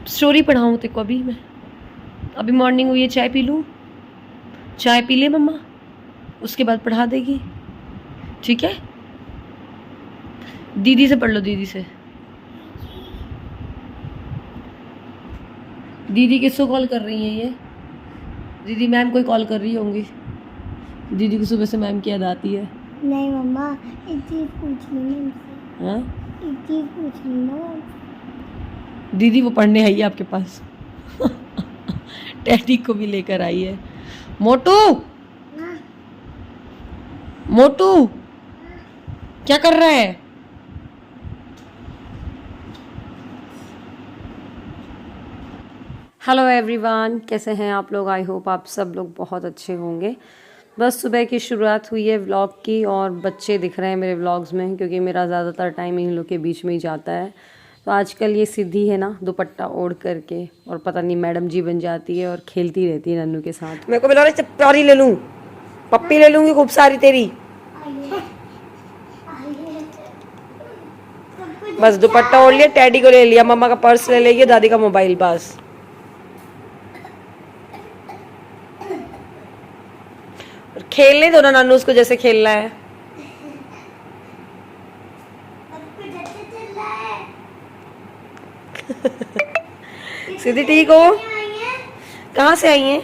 Story पढ़ाऊँ तेरे को अभी मैं? अभी मॉर्निंग हुई है, चाय पी लूँ? चाय पी ले मम्मा, उसके बाद पढ़ा देगी, ठीक है? दीदी से पढ़ लो, दीदी से। दीदी किसको कॉल कर रही हैं ये? दीदी मैम कोई कॉल कर रही होंगी। दीदी को सुबह से मैम की याद आती है। नहीं मम्मा, एक चीज पूछनी है। हाँ, एक चीज पूछनी है। दीदी वो पढ़ने आई है आपके पास। टैडी को भी लेकर आई है। मोटू, मोटू क्या कर रहा है? हेलो एवरीवन, कैसे हैं आप लोग? आई होप आप सब लोग बहुत अच्छे होंगे। बस सुबह की शुरुआत हुई है व्लॉग की और बच्चे दिख रहे हैं मेरे व्लॉग्स में, क्योंकि मेरा ज़्यादातर टाइम इन लोग के बीच में ही जाता है। तो आजकल ये सिद्धि है ना, दुपट्टा ओढ़ करके और पता नहीं मैडम जी बन जाती है और खेलती रहती है नन्नू के साथ। मेरे को मिला चप्पारी ले लूँ, पप्पी ले लूँगी खूब सारी तेरी। बस दुपट्टा ओढ़ लिया, टैडी को ले लिया, मम्मा का पर्स ले लेगी, दादी का मोबाइल, बस। खेलने दो ना नानू उसको जैसे खेलना है। सिद्धि ठीक हो? कहाँ से आई हैं?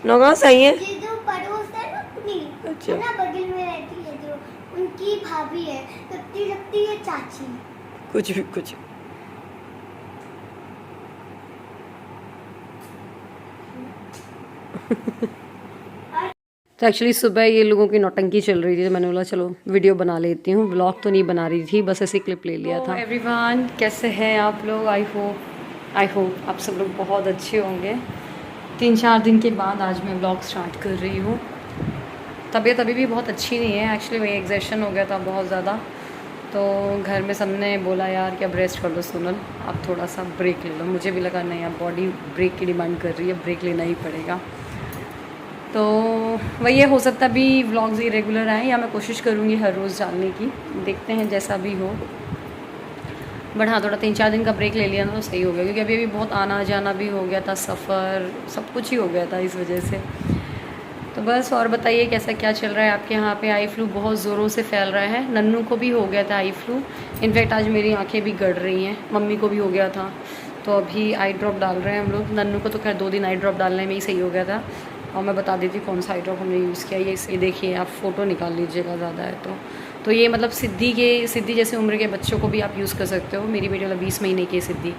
नौगांव से आई हैं? जो पड़ोस है ना अपनी, अच्छा, ना बगल में रहती है, जो उनकी भाभी है, लगती है चाची। कुछ भी कुछ। तो एक्चुअली सुबह ये लोगों की नौटंकी चल रही थी, तो मैंने बोला चलो वीडियो बना लेती हूँ। व्लॉग तो नहीं बना रही थी, बस ऐसे क्लिप ले लिया था। एवरीवन, कैसे हैं आप लोग? आई होप आप सब लोग बहुत अच्छे होंगे। 3-4 दिन के बाद आज मैं व्लॉग स्टार्ट कर रही हूँ। तबीयत अभी भी बहुत अच्छी नहीं है एक्चुअली, वही एग्जर्शन हो गया था बहुत ज़्यादा। तो घर में सबने बोला यार कि अब रेस्ट कर लो सोनल, अब थोड़ा सा ब्रेक ले लो। मुझे भी लगा नहीं, अब बॉडी ब्रेक की डिमांड कर रही है, ब्रेक लेना ही पड़ेगा। तो वही है, हो सकता है अभी व्लॉग्स ही रेगुलर आएँ, या मैं कोशिश करूँगी हर रोज़ डालने की, देखते हैं जैसा भी हो। बट हाँ, थोड़ा 3-4 दिन का ब्रेक ले लिया ना तो सही हो गया, क्योंकि अभी बहुत आना जाना भी हो गया था, सफ़र सब कुछ ही हो गया था इस वजह से। तो बस, और बताइए कैसा क्या चल रहा है आपके यहाँ पे? आई फ्लू बहुत ज़ोरों से फैल रहा है, नन्नू को भी हो गया था आई फ्लू। इनफैक्ट आज मेरी आंखें भी गड़ रही हैं, मम्मी को भी हो गया था। तो अभी आई ड्रॉप डाल रहे हैं हम लोग। नन्नू को तो खैर 2 दिन आई ड्रॉप डालने में ही सही हो गया था। और मैं बता देती कौन सा आई ड्रॉप हमने यूज़ किया। ये देखिए, आप फ़ोटो निकाल लीजिएगा ज़्यादा है तो ये मतलब सिद्धि जैसे उम्र के बच्चों को भी आप यूज़ कर सकते हो। मेरी बेटी वाला 20 महीने की सिद्धि,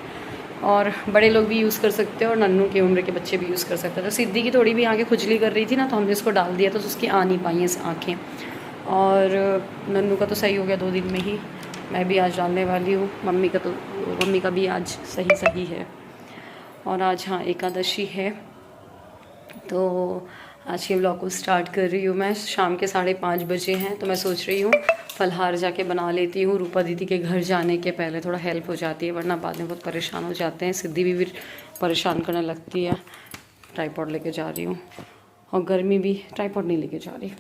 और बड़े लोग भी यूज़ कर सकते हो, और नन्नू की उम्र के बच्चे भी यूज़ कर सकते हैं। तो सिद्धि की थोड़ी भी आंखें खुजली कर रही थी ना, तो हमने इसको डाल दिया, तो उसकी आ नहीं पाई हैं आँखें। और नन्नू का तो सही हो गया 2 दिन में ही। मैं भी आज डालने वाली हूँ। मम्मी का भी आज सही है। और आज हाँ एकादशी है, तो आज के ब्लॉग को स्टार्ट कर रही हूँ मैं। शाम के 5:30 बजे हैं, तो मैं सोच रही हूँ फलहार जाके बना लेती हूँ। रूपा दीदी के घर जाने के पहले थोड़ा हेल्प हो जाती है, वरना बाद में बहुत परेशान हो जाते हैं। सिद्धि भी परेशान करने लगती है। ट्राइपॉड लेके जा रही हूँ, और गर्मी भी, ट्राइपॉड नहीं लेके जा रही,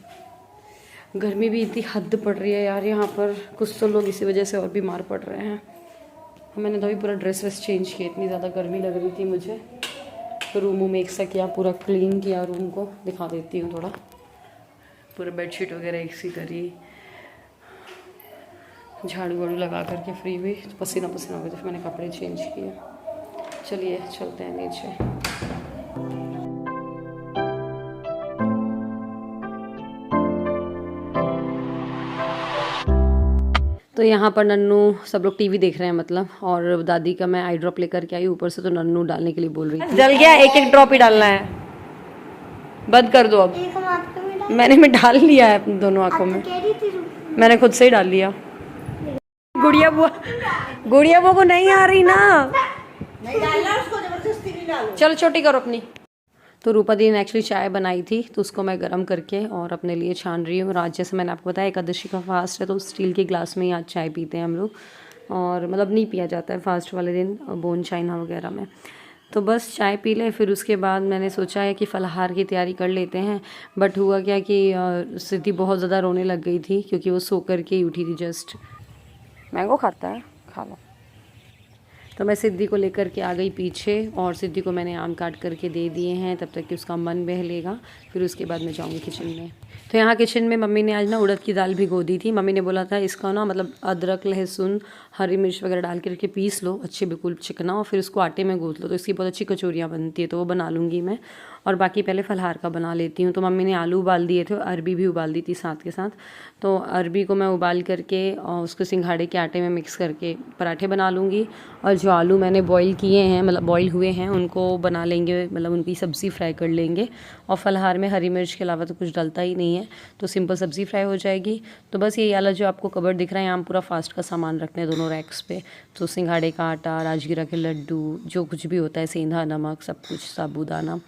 गर्मी भी इतनी हद पड़ रही है यार यहाँ पर। कुछ तो लोग इसी वजह से और बीमार पड़ रहे हैं। मैंने तो अभी पूरा ड्रेस वेस चेंज किया, इतनी ज़्यादा गर्मी लग रही थी मुझे। रूम एक सा किया, पूरा क्लीन किया, रूम को दिखा देती हूँ थोड़ा। पूरा बेडशीट वगैरह एक सी करी, झाड़ू वाड़ू लगा करके फ्री हुई, तो पसीना हो गया, तो फिर मैंने कपड़े चेंज किए। चलिए चलते हैं नीचे। तो यहाँ पर नन्नू, सब लोग टीवी देख रहे हैं मतलब, और दादी का मैं आई ड्रॉप लेकर के आई ऊपर से, तो नन्नू डालने के लिए बोल रही थी। जल गया, एक ड्रॉप ही डालना है, बंद कर दो अब। मैं डाल लिया है अपनी दोनों आंखों में, मैंने खुद से ही डाल लिया। गुड़िया बुआ को नहीं आ रही ना, नहीं डालना उसको, जबरदस्ती नहीं डालो। चलो छोटी करो अपनी। तो रूपा दी ने एक्चुअली चाय बनाई थी, तो उसको मैं गर्म करके और अपने लिए छान रही हूँ। आज जैसे मैंने आपको बताया एकादशी का फास्ट है, तो स्टील के ग्लास में ही आज चाय पीते हैं हम लोग, और मतलब नहीं पिया जाता है फास्ट वाले दिन बोन चाइना वगैरह में। तो बस चाय पी लें, फिर उसके बाद मैंने सोचा है कि फलाहार की तैयारी कर लेते हैं। बट हुआ क्या कि सिद्धि बहुत ज़्यादा रोने लग गई थी, क्योंकि वो सो कर के ही उठी थी जस्ट। मैंगो खाता है, खा लो। तो मैं सिद्धि को लेकर के आ गई पीछे, और सिद्धि को मैंने आम काट करके दे दिए हैं तब तक कि उसका मन बह लेगा, फिर उसके बाद मैं जाऊंगी किचन में। तो यहाँ किचन में मम्मी ने आज ना उड़द की दाल भिगो दी थी। मम्मी ने बोला था इसका ना मतलब अदरक लहसुन हरी मिर्च वगैरह डाल करके पीस लो अच्छे बिल्कुल चिकना, और फिर उसको आटे में गूँथ लो, तो इसकी बहुत अच्छी कचौरियाँ बनती है, तो वो बना लूँगी मैं। और बाकी पहले फलाहार का बना लेती हूँ। तो मम्मी ने आलू उबाल दिए थे, अरबी भी उबाल दी थी साथ के साथ। तो अरबी को मैं उबाल करके और उसको सिंघाड़े के आटे में मिक्स करके पराठे बना लूँगी। और जो आलू मैंने बॉईल किए हैं, मतलब बॉईल हुए हैं, उनको बना लेंगे, मतलब उनकी सब्ज़ी फ्राई कर लेंगे। और फलाहार में हरी मिर्च के अलावा तो कुछ डलता ही नहीं है, तो सिंपल सब्ज़ी फ्राई हो जाएगी। तो बस ये वाला जो आपको कबर्ड दिख रहा है, यहाँ हम पूरा फास्ट का सामान रखते हैं दोनों रैक्स पे। तो सिंघाड़े का आटा, राजगीरा के लड्डू, जो कुछ भी होता है, सेंधा नमक, सब कुछ, साबूदाना।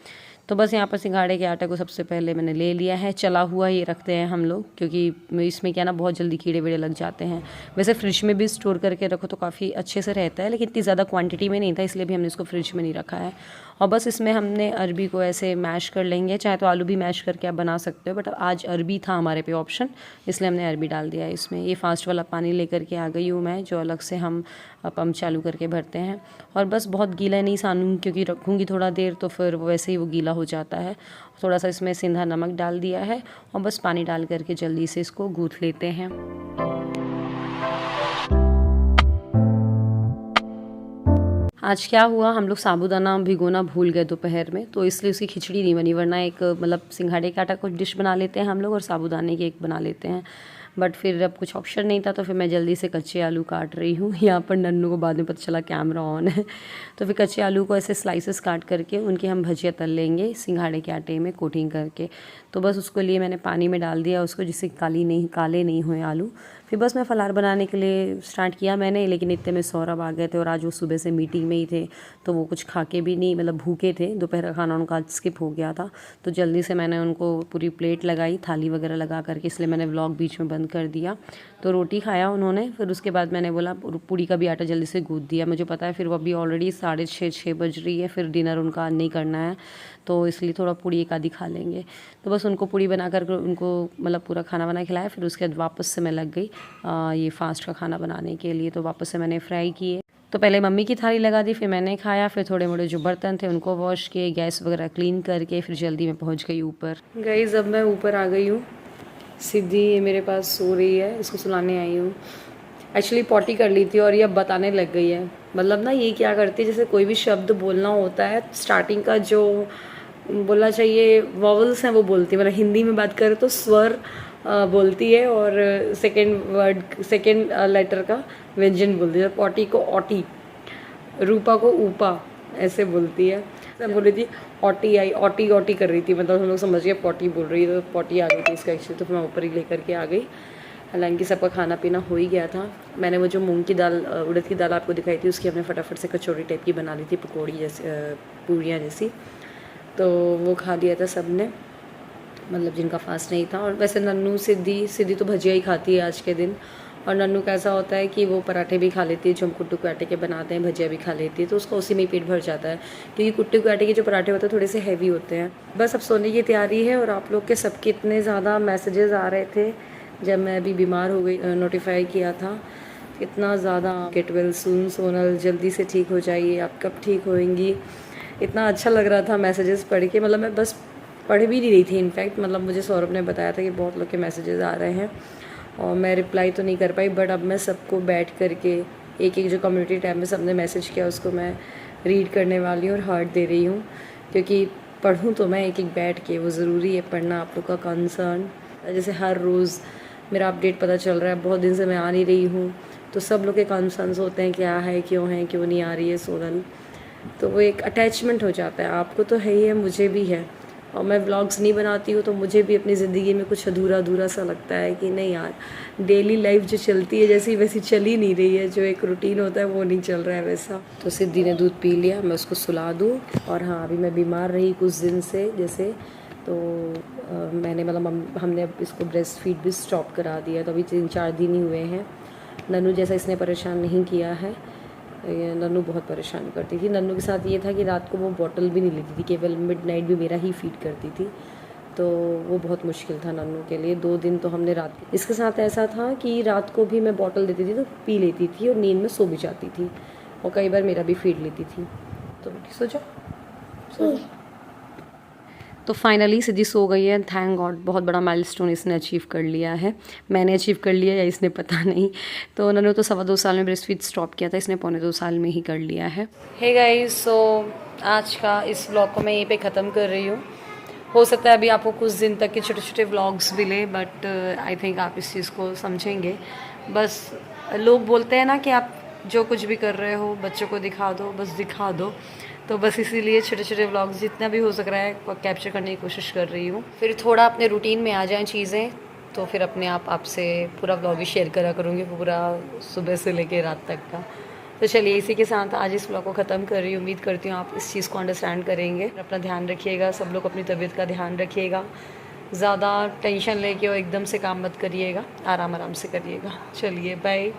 तो बस यहाँ पर सिंघाड़े के आटे को सबसे पहले मैंने ले लिया है। चला हुआ ये रखते हैं हम लोग, क्योंकि इसमें क्या ना बहुत जल्दी कीड़े वीड़े लग जाते हैं। वैसे फ्रिज में भी स्टोर करके रखो तो काफ़ी अच्छे से रहता है, लेकिन इतनी ज़्यादा क्वांटिटी में नहीं था, इसलिए भी हमने इसको फ्रिज में नहीं रखा है। और बस इसमें हमने अरबी को ऐसे मैश कर लेंगे, चाहे तो आलू भी मैश करके आप बना सकते हो, बट आज अरबी था हमारे पे ऑप्शन, इसलिए हमने अरबी डाल दिया है इसमें। ये फास्ट वाला पानी लेकर के आ गई हूँ मैं, जो अलग से हम पंप चालू करके भरते हैं। और बस बहुत गीला नहीं सानूंगी, क्योंकि रखूँगी थोड़ा देर तो फिर वैसे ही वो गीला हो जाता है। थोड़ा सा इसमें सेंधा नमक डाल दिया है, और बस पानी डाल करके जल्दी से इसको गूँथ लेते हैं। आज क्या हुआ, हम लोग साबूदाना भिगोना भूल गए दोपहर में, तो इसलिए उसकी खिचड़ी नहीं बनी, वरना एक मतलब सिंघाड़े का आटा कुछ डिश बना लेते हैं हम लोग और साबूदाने की एक बना लेते हैं। बट फिर अब कुछ ऑप्शन नहीं था, तो फिर मैं जल्दी से कच्चे आलू काट रही हूँ। यहाँ पर नन्नू को बाद में पता चला कैमरा ऑन है, तो फिर कच्चे आलू को ऐसे स्लाइसेस काट करके उनके हम भजिया तल लेंगे सिंघाड़े के आटे में कोटिंग करके। तो बस उसको लिए मैंने पानी में डाल दिया उसको, जिससे काले नहीं हुए आलू। फिर बस मैं फलाहार बनाने के लिए स्टार्ट किया मैंने, लेकिन इतने में सौरभ आ गए थे, और आज वो सुबह से मीटिंग में ही थे, तो वो कुछ खा के भी नहीं, मतलब भूखे थे। दोपहर का खाना उनका आज स्किप हो गया था, तो जल्दी से मैंने उनको पूरी प्लेट लगाई, थाली वगैरह लगा करके, इसलिए मैंने व्लॉग बीच में बंद कर दिया। तो रोटी खाया उन्होंने, फिर उसके बाद मैंने बोला पूड़ी का भी आटा जल्दी से गूँथ दिया। मुझे पता है फिर वो अभी ऑलरेडी 6:30 बज रही है, फिर डिनर उनका नहीं करना है, तो इसलिए थोड़ा पूड़ी एक आधी खा लेंगे। तो बस उनको पूड़ी बना कर उनको मतलब पूरा खाना बना खिलाया। फिर उसके बाद वापस से मैं लग गई ये फास्ट का खाना बनाने के लिए। तो वापस से मैंने फ्राई किए, तो पहले मम्मी की थाली लगा दी, फिर मैंने खाया, फिर थोड़े मोड़े जो बर्तन थे उनको वॉश किए, गैस वगैरह क्लीन करके फिर जल्दी मैं पहुंच गई ऊपर। गाइस अब मैं ऊपर आ गई हूँ, सिद्धि मेरे पास सो रही है, इसको सुलाने आई हूँ। एक्चुअली पॉटी कर ली थी और ये अब बताने लग गई है। मतलब ना ये क्या करती है, जैसे कोई भी शब्द बोलना होता है, स्टार्टिंग का जो बोलना चाहिए वॉवल्स हैं वो बोलती है, मतलब हिंदी में बात करें तो स्वर बोलती है, और सेकेंड लेटर का व्यंजन बोलती है। पॉटी को ऑटी, रूपा को ऊपा, ऐसे बोलती है। मैं बोल रही थी ऑटी आई, ऑटी ऑटी कर रही थी, मतलब हम लोग समझ गए पॉटी बोल रही है, तो पॉटी आ गई थी इसका एक्चुअली, तो फिर मैं ऊपर ही लेकर के आ गई। हालांकि सबका खाना पीना हो ही गया था। मैंने वो जो मूंग की दाल, उड़द की दाल आपको दिखाई थी, उसकी हमने फटाफट से कचौड़ी टाइप की बना ली थी, पकौड़ी जैसे, पूरियाँ जैसी, तो वो खा लिया था सब ने, मतलब जिनका फास्ट नहीं था। और वैसे नन्नू सिद्धि तो भजिया ही खाती है आज के दिन, और नन्नू कैसा होता है कि वो पराठे भी खा लेती है, जो हम कुट्टू के आटे के बनाते हैं, भजिया भी खा लेती है, तो उसका उसी में ही पेट भर जाता है, क्योंकि कुट्टू के आटे के जो पराठे होते हैं थोड़े से हैवी होते हैं। बस अब सोने की तैयारी है, और आप लोग के सबके इतने ज़्यादा मैसेजेस आ रहे थे जब मैं अभी बीमार हो गई, नोटिफाई किया था इतना ज़्यादा, गेट वेल सून सोनल, जल्दी से ठीक हो जाइए, आप कब ठीक होएंगी। इतना अच्छा लग रहा था मैसेजेस पढ़ के, मतलब मैं बस पढ़ भी नहीं रही थी इनफैक्ट, मतलब मुझे सौरभ ने बताया था कि बहुत लोग के मैसेजेस आ रहे हैं, और मैं रिप्लाई तो नहीं कर पाई, बट अब मैं सबको बैठ करके एक जो कम्युनिटी टैब में सबने मैसेज किया उसको मैं रीड करने वाली हूँ और हार्ट दे रही हूँ, क्योंकि पढ़ूँ तो मैं एक बैठ के, वो ज़रूरी है पढ़ना। आप लोग का कंसर्न, जैसे हर रोज़ मेरा अपडेट पता चल रहा है, बहुत दिन से मैं आ नहीं रही हूँ, तो सब लोग के कंसर्न्स होते हैं, क्या है, क्यों नहीं आ रही है सोनल, तो वो एक अटैचमेंट हो जाता है। आपको तो है ही है, मुझे भी है, और मैं व्लॉग्स नहीं बनाती हूँ तो मुझे भी अपनी ज़िंदगी में कुछ अधूरा सा लगता है कि नहीं यार, डेली लाइफ जो चलती है जैसी वैसी चल ही नहीं रही है, जो एक रूटीन होता है वो नहीं चल रहा है वैसा। तो सिद्धि ने दूध पी लिया, मैं उसको सुला दूँ। और हाँ, अभी मैं बीमार रही कुछ दिन से, जैसे तो मैंने मतलब हमने इसको ब्रेस्ट फीड भी स्टॉप करा दिया, तो अभी 3-4 दिन ही हुए हैं। नन्नू जैसा इसने परेशान नहीं किया है, नन्नू बहुत परेशान करती थी। नन्नू के साथ ये था कि रात को वो बॉटल भी नहीं लेती थी, केवल मिडनाइट भी मेरा ही फीड करती थी, तो वो बहुत मुश्किल था नन्नू के लिए। 2 दिन तो हमने रात, इसके साथ ऐसा था कि रात को भी मैं बॉटल देती थी तो पी लेती थी और नींद में सो भी जाती थी, और कई बार मेरा भी फीड लेती थी। तो सो जाओ। तो फाइनली सिद्धि सो गई है, थैंक गॉड। बहुत बड़ा माइलस्टोन इसने अचीव कर लिया है। मैंने अचीव कर लिया या इसने, पता नहीं। तो उन्होंने तो 2.25 साल में ब्रेस्ट फीड स्टॉप किया था, इसने 1.25 साल में ही कर लिया है। हे गाइस, सो आज का इस व्लॉग को मैं यहीं पे ख़त्म कर रही हूँ। हो सकता है अभी आपको कुछ दिन तक के छोटे छोटे व्लॉग्स मिले, बट आई थिंक आप इस चीज़ को समझेंगे। बस लोग बोलते हैं ना कि आप जो कुछ भी कर रहे हो बच्चों को दिखा दो, बस दिखा दो। तो बस इसीलिए छोटे छोटे व्लॉग्स जितना भी हो सक रहा है कैप्चर करने की कोशिश कर रही हूँ। फिर थोड़ा अपने रूटीन में आ जाएं चीज़ें, तो फिर अपने आप आपसे पूरा व्लॉग भी शेयर करा करूँगी, पूरा सुबह से लेकर रात तक का। तो चलिए इसी के साथ आज इस व्लॉग को ख़त्म कर रही हूँ। उम्मीद करती हूँ आप इस चीज़ को अंडरस्टैंड करेंगे। अपना ध्यान रखिएगा, सब लोग अपनी तबीयत का ध्यान रखिएगा। ज़्यादा टेंशन लेके और एकदम से काम मत करिएगा, आराम आराम से करिएगा। चलिए बाय।